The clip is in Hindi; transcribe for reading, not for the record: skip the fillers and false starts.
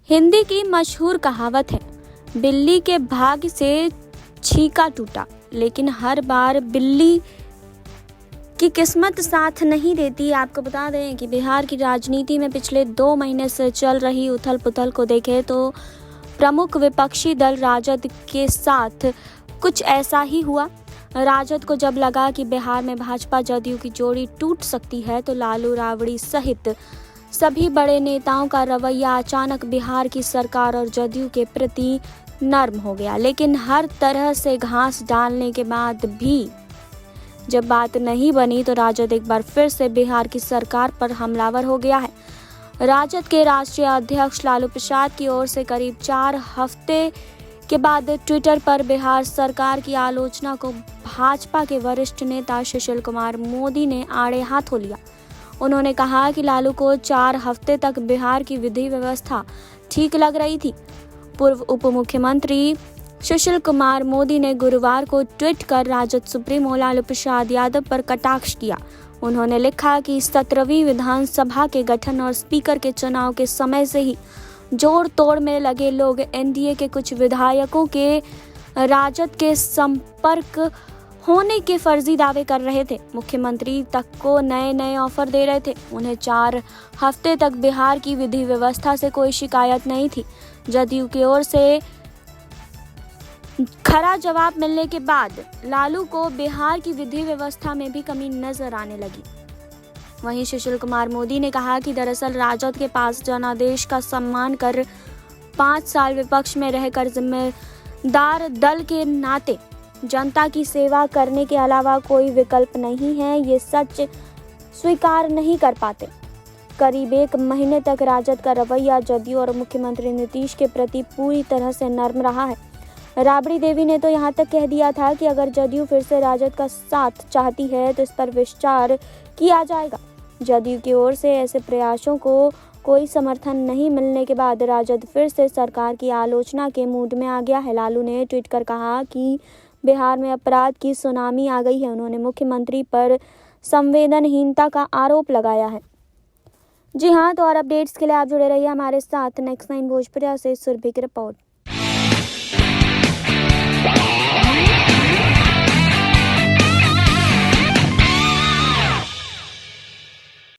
हिंदी की मशहूर कहावत है, बिल्ली के भाग्य से छीका टूटा, लेकिन हर बार बिल्ली की किस्मत साथ नहीं देती। आपको बता दें कि बिहार की राजनीति में पिछले 2 महीने से चल रही उथल पुथल को देखें तो प्रमुख विपक्षी दल राजद के साथ कुछ ऐसा ही हुआ। राजद को जब लगा कि बिहार में भाजपा जदयू की जोड़ी टूट सकती है तो लालू राबड़ी सहित सभी बड़े नेताओं का रवैया अचानक बिहार की सरकार और जदयू के प्रति नर्म हो गया। लेकिन हर तरह से घास डालने के बाद भी जब बात नहीं बनी तो राजद एक बार फिर से बिहार की सरकार पर हमलावर हो गया है। राजद के राष्ट्रीय अध्यक्ष लालू प्रसाद की ओर से करीब 4 हफ्ते के बाद ट्विटर पर बिहार सरकार की आलोचना को भाजपा के वरिष्ठ नेता सुशील कुमार मोदी ने आड़े हाथों लिया। उन्होंने कहा कि लालू को 4 हफ्ते तक बिहार की विधि व्यवस्था ठीक लग रही थी। पूर्व उप मुख्यमंत्री सुशील कुमार मोदी ने गुरुवार को ट्वीट कर राजद सुप्रीमो लालू प्रसाद यादव पर कटाक्ष किया। उन्होंने लिखा कि 17वीं विधानसभा के गठन और स्पीकर के चुनाव के समय से ही जोड़ तोड़ में लगे लोग एनडीए के कुछ विधायकों के राजद के संपर्क होने के फर्जी दावे कर रहे थे। मुख्यमंत्री तक को नए ऑफर दे रहे थे। उन्हें 4 हफ्ते तक बिहार की विधि व्यवस्था से कोई शिकायत नहीं थी। जदयू की ओर से खरा जवाब मिलने के बाद लालू को बिहार की विधि व्यवस्था में भी कमी नजर आने लगी। वहीं सुशील कुमार मोदी ने कहा कि दरअसल राजद के पास जनादेश का सम्मान कर 5 साल विपक्ष में रहकर जिम्मेदार दल के नाते जनता की सेवा करने के अलावा कोई विकल्प नहीं है। ये सच स्वीकार नहीं कर पाते। करीब 1 महीने तक राजद का रवैया जदयू और मुख्यमंत्री नीतीश के प्रति पूरी तरह से नर्म रहा है। राबड़ी देवी ने तो यहाँ तक कह दिया था कि अगर जदयू फिर से राजद का साथ चाहती है तो इस पर विचार किया जाएगा। जदयू की ओर से ऐसे प्रयासों को कोई समर्थन नहीं मिलने के बाद राजद फिर से सरकार की आलोचना के मूड में आ गया है। लालू ने ट्वीट कर कहा कि बिहार में अपराध की सुनामी आ गई है। उन्होंने मुख्यमंत्री पर संवेदनहीनता का आरोप लगाया है। जी हाँ, तो और अपडेट्स के लिए आप जुड़े रहिए हमारे साथ। नेक्स्ट 9 भोजपुरिया से सुरभि की रिपोर्ट।